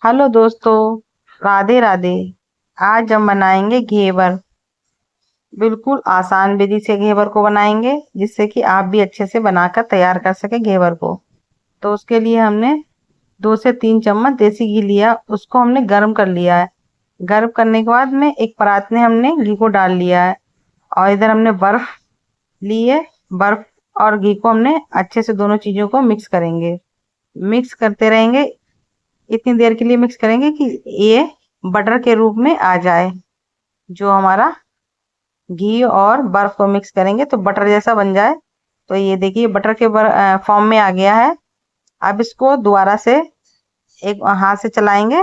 Hello दोस्तों, राधे राधे। आज हम बनाएंगे घेवर। बिल्कुल आसान विधि से घेवर को बनाएंगे, जिससे कि आप भी अच्छे से बनाकर तैयार कर सके घेवर को। तो उसके लिए हमने 2 से 3 चम्मच देसी घी लिया, उसको हमने गर्म कर लिया है। गर्म करने के बाद में एक परात में हमने घी को डाल लिया है। और इधर हमने बर्फ ली है। बर्फ और घी को हमने अच्छे से दोनों चीजों को मिक्स करेंगे। मिक्स करते रहेंगे, इतनी देर के लिए मिक्स करेंगे कि ये बटर के रूप में आ जाए। जो हमारा घी और बर्फ को मिक्स करेंगे तो बटर जैसा बन जाए। तो ये देखिए बटर के फॉर्म में आ गया है। अब इसको दोबारा से एक हाथ से चलाएंगे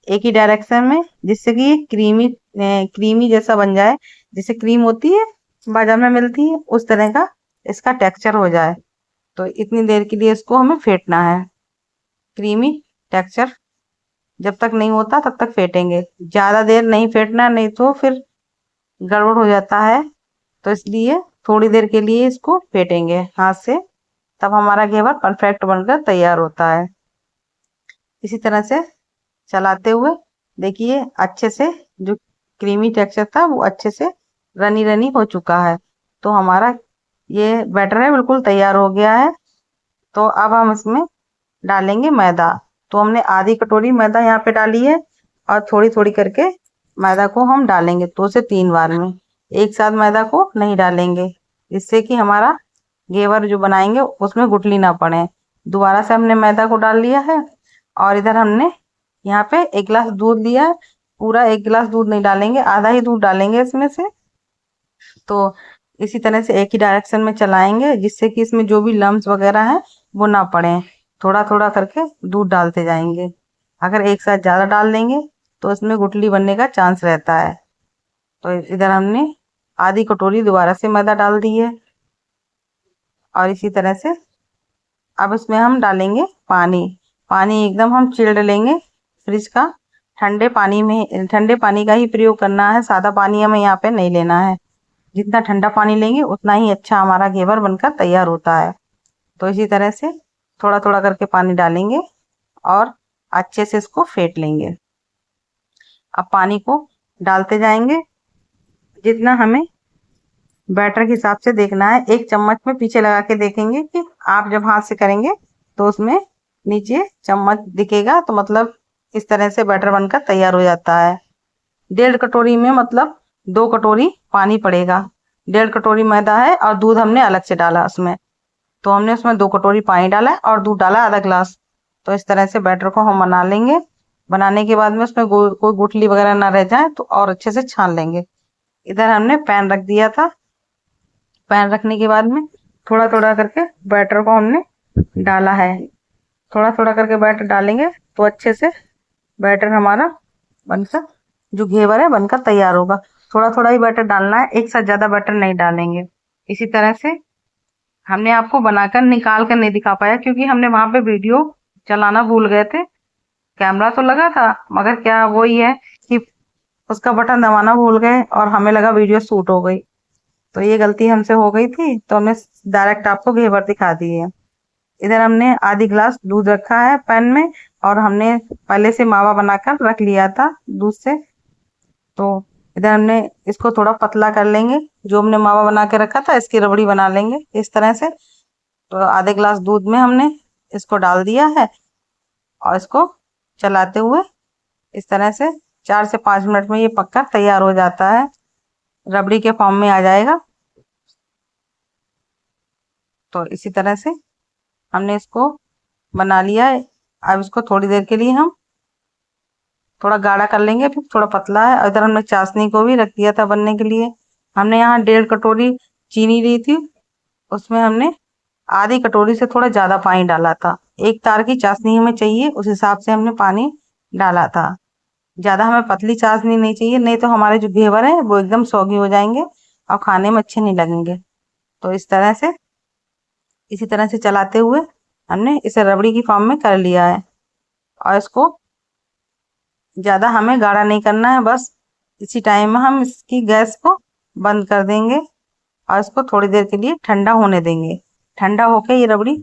एक ही डायरेक्शन में, जिससे कि ये क्रीमी क्रीमी जैसा बन जाए। जैसे क्रीम होती है बाजार में मिलती है, उस तरह का इसका टेक्सचर हो जाए। तो इतनी देर के लिए इसको हमें फेंटना है। क्रीमी टेक्सचर जब तक नहीं होता तब तक फेंटेंगे। ज्यादा देर नहीं फेंटना, नहीं तो फिर गड़बड़ हो जाता है। तो इसलिए थोड़ी देर के लिए इसको फेंटेंगे हाथ से, तब हमारा घेवर परफेक्ट बनकर तैयार होता है। इसी तरह से चलाते हुए देखिए अच्छे से जो क्रीमी टेक्सचर था वो अच्छे से रनी रनी हो चुका है। तो हमारा ये बैटर है बिल्कुल तैयार हो गया है। तो अब हम इसमें डालेंगे मैदा। तो हमने आधी कटोरी मैदा यहाँ पे डाली है, और थोड़ी थोड़ी करके मैदा को हम डालेंगे 2 से 3 बार में। एक साथ मैदा को नहीं डालेंगे, जिससे कि हमारा घेवर जो बनाएंगे उसमें गुठली ना पड़े। दोबारा से हमने मैदा को डाल लिया है। और इधर हमने यहाँ पे 1 गिलास दूध लिया है। पूरा 1 गिलास दूध नहीं डालेंगे, आधा ही दूध डालेंगे इसमें से। तो इसी तरह से एक ही डायरेक्शन में चलाएंगे, जिससे कि इसमें जो भी लम्स वगैरह है वो ना पड़े। थोड़ा थोड़ा करके दूध डालते जाएंगे। अगर एक साथ ज्यादा डाल देंगे तो इसमें गुठली बनने का चांस रहता है। तो इधर हमने आधी कटोरी दोबारा से मैदा डाल दी है। और इसी तरह से अब इसमें हम डालेंगे पानी। पानी एकदम हम चिल्ड लेंगे फ्रिज का। ठंडे पानी का ही प्रयोग करना है, सादा पानी हमें यहाँ पे नहीं लेना है। जितना ठंडा पानी लेंगे उतना ही अच्छा हमारा घेवर बनकर तैयार होता है। तो इसी तरह से थोड़ा थोड़ा करके पानी डालेंगे और अच्छे से इसको फेंट लेंगे। अब पानी को डालते जाएंगे जितना हमें बैटर के हिसाब से देखना है। एक चम्मच में पीछे लगा के देखेंगे कि आप जब हाथ से करेंगे तो उसमें नीचे चम्मच दिखेगा, तो मतलब इस तरह से बैटर बनकर तैयार हो जाता है। 1.5 कटोरी में मतलब 2 कटोरी पानी पड़ेगा। 1.5 कटोरी मैदा है और दूध हमने अलग से डाला उसमें। तो हमने उसमें 2 कटोरी पानी डाला है और दूध डाला आधा गिलास। तो इस तरह से बैटर को हम बना लेंगे। बनाने के बाद में उसमें कोई गुठली वगैरह ना रह जाए तो और अच्छे से छान लेंगे। इधर हमने पैन रख दिया था। पैन रखने के बाद में थोड़ा थोड़ा करके बैटर को हमने डाला है। थोड़ा थोड़ा करके बैटर डालेंगे तो अच्छे से बैटर हमारा बनकर जो घेवर है बनकर तैयार होगा। थोड़ा थोड़ा ही बैटर डालना है, एक साथ ज्यादा बैटर नहीं डालेंगे। इसी तरह से हमने आपको बनाकर निकाल कर नहीं दिखा पाया, क्योंकि हमने वहां पे वीडियो चलाना भूल गए थे। कैमरा तो लगा था, मगर क्या वही है कि उसका बटन दबाना भूल गए और हमें लगा वीडियो शूट हो गई। तो ये गलती हमसे हो गई थी, तो हमने डायरेक्ट आपको घेवर दिखा दिए। इधर हमने आधी गिलास दूध रखा है पैन में, और हमने पहले से मावा बनाकर रख लिया था दूध से। तो इधर हमने इसको थोड़ा पतला कर लेंगे। जो हमने मावा बना के रखा था इसकी रबड़ी बना लेंगे इस तरह से। तो आधे गिलास दूध में हमने इसको डाल दिया है और इसको चलाते हुए इस तरह से 4 से 5 मिनट में ये पककर तैयार हो जाता है। रबड़ी के फॉर्म में आ जाएगा। तो इसी तरह से हमने इसको बना लिया है। अब इसको थोड़ी देर के लिए हम थोड़ा गाढ़ा कर लेंगे, फिर थोड़ा पतला है। और इधर हमने चाशनी को भी रख दिया था बनने के लिए। हमने यहाँ 1.5 कटोरी चीनी ली थी, उसमें हमने आधी कटोरी से थोड़ा ज्यादा पानी डाला था। एक तार की चाशनी हमें चाहिए, उस हिसाब से हमने पानी डाला था। ज्यादा हमें पतली चाशनी नहीं चाहिए, नहीं तो हमारे जो घेवर है वो एकदम सौगी हो जाएंगे और खाने में अच्छे नहीं लगेंगे। तो इस तरह से इसी तरह से चलाते हुए हमने इसे रबड़ी की फॉर्म में कर लिया है। और इसको ज्यादा हमें गाढ़ा नहीं करना है, बस इसी टाइम में हम इसकी गैस को बंद कर देंगे और इसको थोड़ी देर के लिए ठंडा होने देंगे। ठंडा होके ये रबड़ी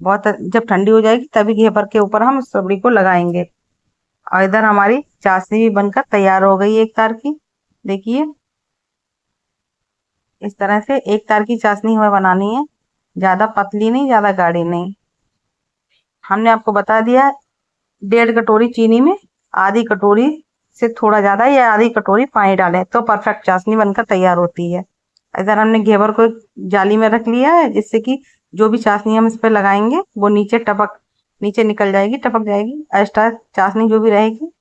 बहुत जब ठंडी हो जाएगी तभी घेवर के ऊपर हम इस रबड़ी को लगाएंगे। और इधर हमारी चाशनी भी बनकर तैयार हो गई एक तार की। देखिए इस तरह से एक तार की चाशनी हमें बनानी है, ज्यादा पतली नहीं ज्यादा गाढ़ी नहीं। हमने आपको बता दिया 1.5 कटोरी चीनी में आधी कटोरी से थोड़ा ज्यादा या आधी कटोरी पानी डालें तो परफेक्ट चाशनी बनकर तैयार होती है। इधर हमने घेवर को एक जाली में रख लिया है, जिससे कि जो भी चाशनी हम इस पर लगाएंगे वो नीचे निकल जाएगी, टपक जाएगी। एक्स्ट्रा चाशनी जो भी रहेगी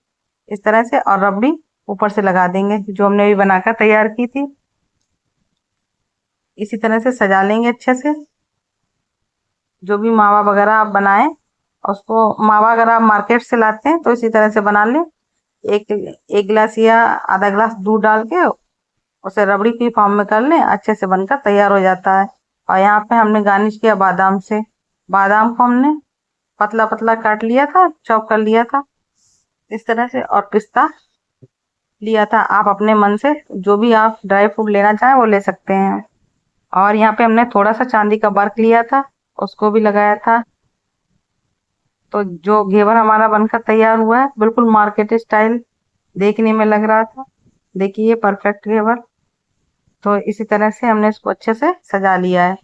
इस तरह से, और रबड़ी ऊपर से लगा देंगे जो हमने अभी बनाकर तैयार की थी। इसी तरह से सजा लेंगे अच्छे से। जो भी मावा वगैरह आप बनाएं, उसको मावा अगर आप मार्केट से लाते हैं तो इसी तरह से बना लें। एक गिलास या आधा गिलास दूध डाल के उसे रबड़ी की फॉर्म में कर लें, अच्छे से बनकर तैयार हो जाता है। और यहाँ पे हमने गार्निश किया बादाम से। बादाम को हमने पतला पतला काट लिया था, चॉप कर लिया था इस तरह से, और पिस्ता लिया था। आप अपने मन से जो भी आप ड्राई फ्रूट लेना चाहें वो ले सकते हैं। और यहाँ पे हमने थोड़ा सा चांदी का वर्क लिया था, उसको भी लगाया था। तो जो घेवर हमारा बनकर तैयार हुआ है बिल्कुल मार्केट स्टाइल देखने में लग रहा था। देखिए ये परफेक्ट घेवर। तो इसी तरह से हमने इसको अच्छे से सजा लिया है।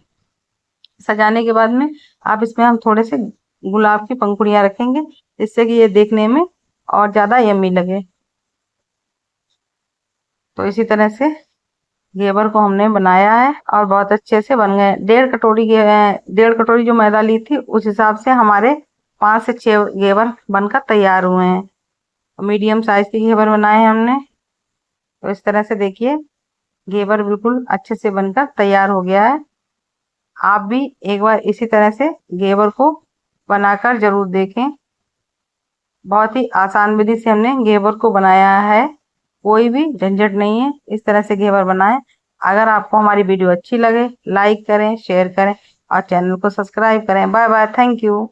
सजाने के बाद में आप इसमें हम थोड़े से गुलाब की पंखुड़ियां रखेंगे, जिससे कि ये देखने में और ज्यादा यम्मी लगे। तो इसी तरह से घेवर को हमने बनाया है और बहुत अच्छे से बन गए। 1.5 कटोरी जो मैदा ली थी उस हिसाब से हमारे 5 से 6 घेवर बनकर तैयार हुए हैं। मीडियम साइज के घेवर बनाए हैं हमने। तो इस तरह से देखिए घेवर बिल्कुल अच्छे से बनकर तैयार हो गया है। आप भी एक बार इसी तरह से घेवर को बनाकर जरूर देखें। बहुत ही आसान विधि से हमने घेवर को बनाया है, कोई भी झंझट नहीं है। इस तरह से घेवर बनाएं। अगर आपको हमारी वीडियो अच्छी लगे लाइक करें, शेयर करें और चैनल को सब्सक्राइब करें। Bye bye, thank you.